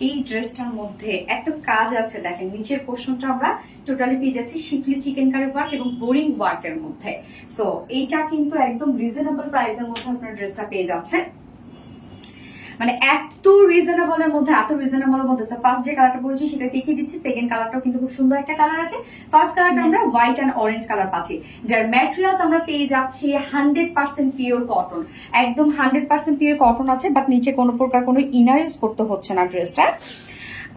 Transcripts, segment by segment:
এই ড্রেসটার মধ্যে এত কাজ আছে, দেখেন নিচের পোর্শনটা আমরা টোটালি পেয়ে যাচ্ছি শিফলি চিকেন কারি ওয়ার্ক এবং বোরিং ওয়ার্কের মধ্যে। সো এইটা কিন্তু একদম রিজনেবল প্রাইসের মধ্যে আপনার ড্রেসটা পেয়ে যাচ্ছে, মানে এত রিজনেবলের মধ্যে, এত রিজনেবলের মধ্যে। ফার্স্ট যে কালারটা পড়েছি সেটা দেখিয়ে দিচ্ছি, সেকেন্ড কালারটাও কিন্তু খুব সুন্দর একটা কালার আছে। ফার্স্ট কালারটা আমরা হোয়াইট অ্যান্ড অরেঞ্জ কালার পাচ্ছি, যার ম্যাটেরিয়ালস আমরা পেয়ে যাচ্ছি 100% পিওর কটন, একদম 100% পিওর কটন আছে, বাট নিচে কোনো প্রকার কোনো ইনার ইউজ করতে হচ্ছে না ড্রেসটা।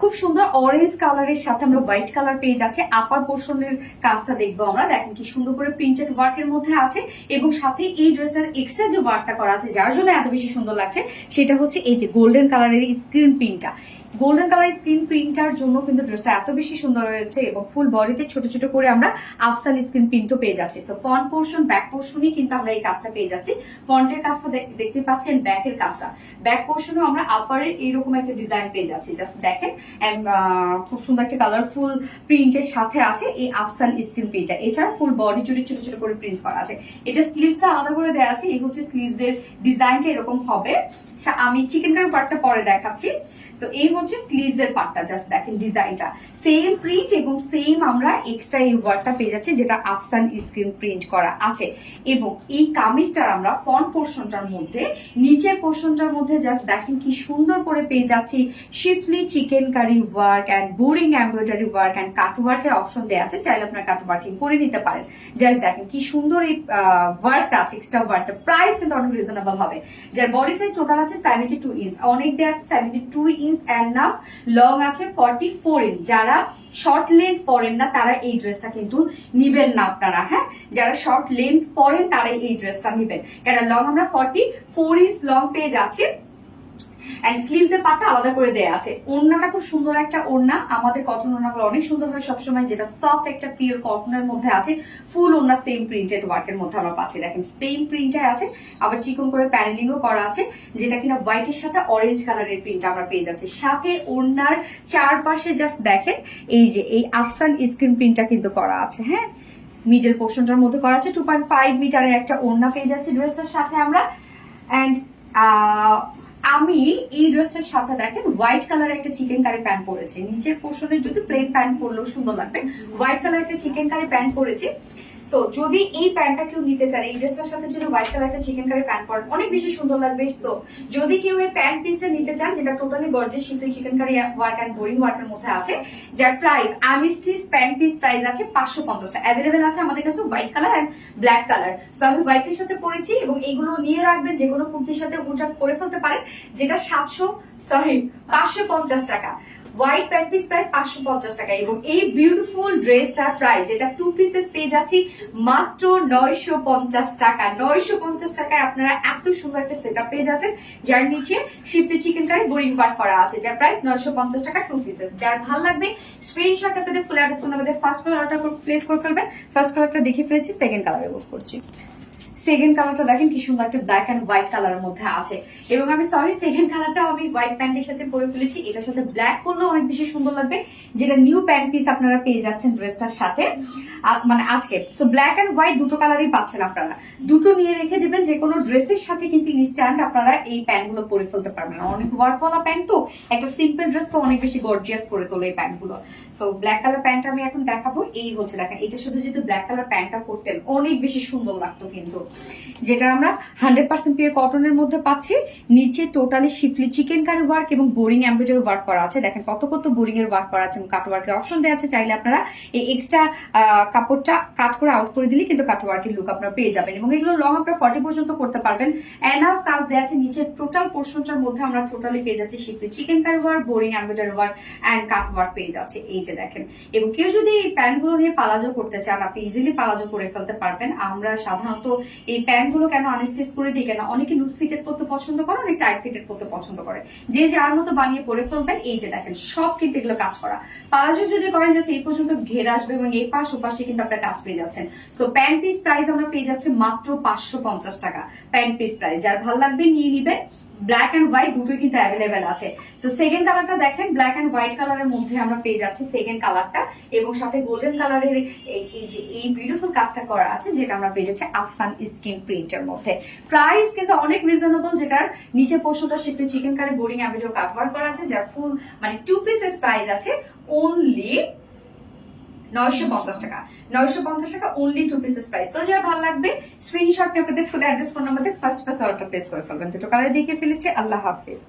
খুব সুন্দর অরেঞ্জ কালারের সাথে আমরা হোয়াইট কালার পেয়ে যাচ্ছে। আপার পোর্শনের কাজটা দেখবো আমরা, দেখেন কি সুন্দর করে প্রিন্টেড ওয়ার্কের মধ্যে আছে, এবং সাথে এই ড্রেসটার এক্সট্রা যে ওয়ার্কটা করা আছে যার জন্য এত বেশি সুন্দর লাগছে সেটা হচ্ছে এই যে গোল্ডেন কালারের স্ক্রিন প্রিন্টটা। গোল্ডেন কালার স্ক্রিন প্রিন্টার জন্য কিন্তু ড্রেসটা এত বেশি সুন্দর হয়েছে, এবং ফুল বডিতে ছোট ছোট করে আমরা আফসান স্ক্রিন প্রিন্টও পেয়ে যাচ্ছি। তো ফ্রন্ট পোর্শন ব্যাক পোর্শনই কিন্তু আমরা এই কাজটা পেয়ে যাচ্ছি। ফ্রন্টের কাজটা দেখতে পাচ্ছেন, ব্যাকের কাজটা, ব্যাক পোর্শনে আমরা আপারে এইরকম একটা ডিজাইন পেয়ে যাচ্ছি। জাস্ট দেখেন খুব সুন্দর একটা কালারফুল প্রিন্টের সাথে আছে এই আফসান স্ক্রিন প্রিন্টটা। এছাড়া ফুল বডি জুড়ে ছোট ছোট করে প্রিন্ট করা আছে। এটা স্লিভসটা আলাদা করে দেওয়া আছে, এই হচ্ছে স্লিভস এর ডিজাইনটা এরকম হবে। আমি চিকেন কারি পার্টটা পরে দেখাচ্ছি। সো এই হচ্ছে স্লিভস এর পার্টটা, জাস্ট দেখেন ডিজাইনটা সেম প্রিন্ট এবং সেম আমরা এক্সট্রা এই ওয়ার্কটা পেয়ে যাচ্ছি যেটা আফসান স্ক্রিন প্রিন্ট করা আছে। এবং এই কামিজটার আমরা ফ্রন্ট পোর্শনটার মধ্যে, নিচের পোর্শনটার মধ্যে জাস্ট দেখেন কি সুন্দর করে পেয়ে যাচ্ছি Schiffli chikankari work and boring embroidery work and cut ওয়ার্কের অপশন দেওয়া আছে, চাইলে আপনার কাট ওয়ার্কিং করে নিতে পারেন। জাস্ট দেখেন কি সুন্দর এই ওয়ার্কটা আছে, এক্সট্রা ওয়ার্কটা। প্রাইস কিন্তু অনেক রিজনেবল হবে। যার বডি সাইজ টোটাল আছে 72 ইঞ্চ, অনেক দেওয়া আছে 72 ইঞ্চ এনাফ, লং আছে 44 ইঞ্চ। যারা শর্ট লেন্থ পরেন না তারা এই ড্রেসটা কিন্তু নিবেন না আপনারা, হ্যাঁ, যারা শর্ট লেন্থ পরেন তারাই এই ড্রেসটা নিবেন, কারণ লং আমরা 44 ইঞ্চ লং পেয়ে যাচ্ছি। এন্ড স্লিভস এর পাটটা আলাদা করে দেয়া আছে। ওড়নাটা খুব সুন্দর একটা ওড়না, আমাদের কটন ওড়নাগুলো অনেক সুন্দর হয় সবসময়, যেটা সফট একটা পিওর কটনের মধ্যে আছে। ফুল ওড়না সেম প্রিন্টেড ওয়ার্কের মধ্যে আমরা পাচ্ছি, দেখেন সেম প্রিন্টে আছে, আবার চিকন করে প্যানেলিংও করা আছে, যেটা কিনা হোয়াইটের সাথে অরেঞ্জ কালারের প্রিন্ট আমরা পেয়ে যাচ্ছি। সাথে ওড়নার চারপাশে জাস্ট দেখেন এই যে এই আফসান স্ক্রিন প্রিন্টটা কিন্তু করা আছে, হ্যাঁ, মিডল পোর্শনটার মধ্যে করা আছে। 2.5 মিটারের একটা ওড়না পেয়ে যাচ্ছি ড্রেসটার সাথে আমরা। এন্ড আমি এই ড্রেসটার সাথে দেখেন হোয়াইট কালার একটা চিকেন কারি প্যান্ট পরেছি, নিচের পোর্শনে যদি প্লেন প্যান্ট পরলেও সুন্দর লাগবে। হোয়াইট কালার একটা চিকেন কারি প্যান্ট পরেছি। সো যদি এই প্যান্টটা কেউ নিতে চান, এই ড্রেসটার সাথে যদি হোয়াইট কালার একটা চিকেন কারি প্যান্ট পরেন অনেক বেশি সুন্দর লাগবে। তো যদি কেউ এই প্যান্ট পিসটা নিতে চান, যেটা totally gorgeous schiffli chikankari work and boring ওয়ার্কের মধ্যে আছে, যার price unstitch pant piece price আছে 550 টাকা। অ্যাভেলেবেল আছে আমাদের কাছে white colour and black colour. So আমি হোয়াইটের সাথে পরেছি, এবং এইগুলো নিয়ে রাখবেন, যে কোনো কুর্তির সাথে উঠাট করে ফেলতে পারেন, যেটা 550 টাকা। হোয়াইট প্যান্ট পিস প্রাইস 550 টাকা। এবং এই বিউটিফুল ড্রেসটার প্রাইস, যেটা 2 পিসেস পেয়ে যাচ্ছি মাত্র 950 টাকা। 950 টাকায় আপনারা এত সুন্দর একটা সেটআপ পেয়ে যাচ্ছেন, যার নিচে শিফলি চিকেন কারি বোরিং ওয়ার্ক করা আছে, যার প্রাইস 950 টাকা 2 পিসেস। যার ভালো লাগবে স্ক্রিনশট আপনাদের full address phone number first কালারটা প্লেস করে ফেলবেন। ফার্স্ট কালারটা দেখে ফেলেছি, সেকেন্ড কালারে মুভ করছি। সেকেন্ড কালারটা দেখেন কি সুন্দর একটা ব্ল্যাক এন্ড হোয়াইট কালারের মধ্যে আছে, এবং আমি সরি সেকেন্ড কালারটাও আমি হোয়াইট প্যান্টের সাথে পরে ফেলেছি। এটার সাথে ব্ল্যাক করলেও অনেক বেশি সুন্দর লাগবে, যেটা নিউ প্যান্ট পিস আপনারা পেয়ে যাচ্ছেন ড্রেসটার সাথে, মানে আজকে। সো ব্ল্যাক এন্ড হোয়াইট দুটো কালারই পাচ্ছেন আপনারা, দুটো নিয়ে রেখে দিবেন। যে কোনো ড্রেসের সাথে কিন্তু ইনস্ট্যান্ট আপনারা এই প্যান্ট গুলো পরে ফেলতে পারবেন। অনেক ওয়ার্কওয়ালা প্যান্ট তো, একটা সিম্পল ড্রেস তো অনেক বেশি গর্জিয়াস করে তোলে এই প্যান্ট গুলো। সো ব্ল্যাক কালার প্যান্টটা আমি এখন দেখাবো। এই হচ্ছে দেখেন, এটা শুধু যদি ব্ল্যাক কালার প্যান্টটা পরতেন অনেক বেশি সুন্দর লাগতো, কিন্তু যেটা আমরা 100% পিওর কটনের মধ্যে পাচ্ছি। নিচে টোটালি শিফলি চিকেন কারি ওয়ার্ক এবং বোরিং এমব্রয়ডারি ওয়ার্ক করা আছে, দেখেন কত কত বোরিং এর ওয়ার্ক করা আছে, এবং কাট ওয়ার্কের অপশন দেওয়া আছে। চাইলে আপনারা এই এক্সট্রা কাপড়টা কাট করে আউট করে দিলে কিন্তু কাট ওয়ার্কের লুক আপনারা পেয়ে যাবেন, এবং এগুলো লং আপনারা 40 পর্যন্ত করতে পারবেন। এনাফ কাজ দেওয়া আছে। নিচের টোটাল পোর্শনটার মধ্যে আমরা টোটালি পেয়ে যাচ্ছি Schiffli chikankari work, boring embroidery work and cut work পেয়ে যাচ্ছে, এই যে দেখেন। এবং কেউ যদি এই প্যান্ট গুলো নিয়ে পালাজো করতে চান, আপনি ইজিলি পালাজো করে ফেলতে পারবেন। আমরা সাধারণত এই প্যান্ট গুলো কেন আনস্টিচ করে দিই, কেন অনেকে লুজ ফিটেড করতে পছন্দ করে, অনেক টাইট ফিটেড করতে পছন্দ করে, যে যার মতো বানিয়ে পরে ফেলবেন। এই যে দেখেন সব কিন্তু এগুলো কাজ করা। পালাজো যদি করেন জাস্ট এই পর্যন্ত ঘের আসবে, এবং এই পাশ ও পাশে কিন্তু আপনার কাজ পেয়ে যাচ্ছেন। সো প্যান্ট পিস প্রাইস আমরা পেয়ে যাচ্ছি মাত্র 550 টাকা প্যান্ট পিস প্রাইস। যার ভালো লাগবে নিয়ে নিবেন। ব্ল্যাক এন্ড হোয়াইট দুটোই কিন্তু অ্যাভেলেবেল আছে। সো সেকেন্ড কালারটা দেখেন, ব্ল্যাক এন্ড হোয়াইট কালারের মধ্যে আমরা পেয়ে যাচ্ছি সেকেন্ড কালারটা, এবং সাথে গোল্ডেন কালারের এই যে এই বিউটিফুল কাজটা করা আছে, যেটা আমরা পেয়ে যাচ্ছি আফসান স্কিন প্রিন্টের মধ্যে। প্রাইস কিন্তু অনেক রিজনেবল, যেটার নিচে পোর্শনটা শিফটে চিকেন কারি বোরিং অ্যাম্বিডো কাটওয়ার্ক করা আছে, যার ফুল মানে 2 পিসেস প্রাইস আছে অনলি 950 টাকা। 950 টাকা অনলি 2 পিসেস প্রাইস। তো যারা ভালো লাগবে স্ক্রিনশট নিয়ে আপনাদের ফুল অ্যাড্রেস ফোন নাম্বারে ফার্স্ট অর্ডার প্লেস করে ফেলবেন। দুটো কালার দেখে ফেলেছি। আল্লাহ হাফিজ।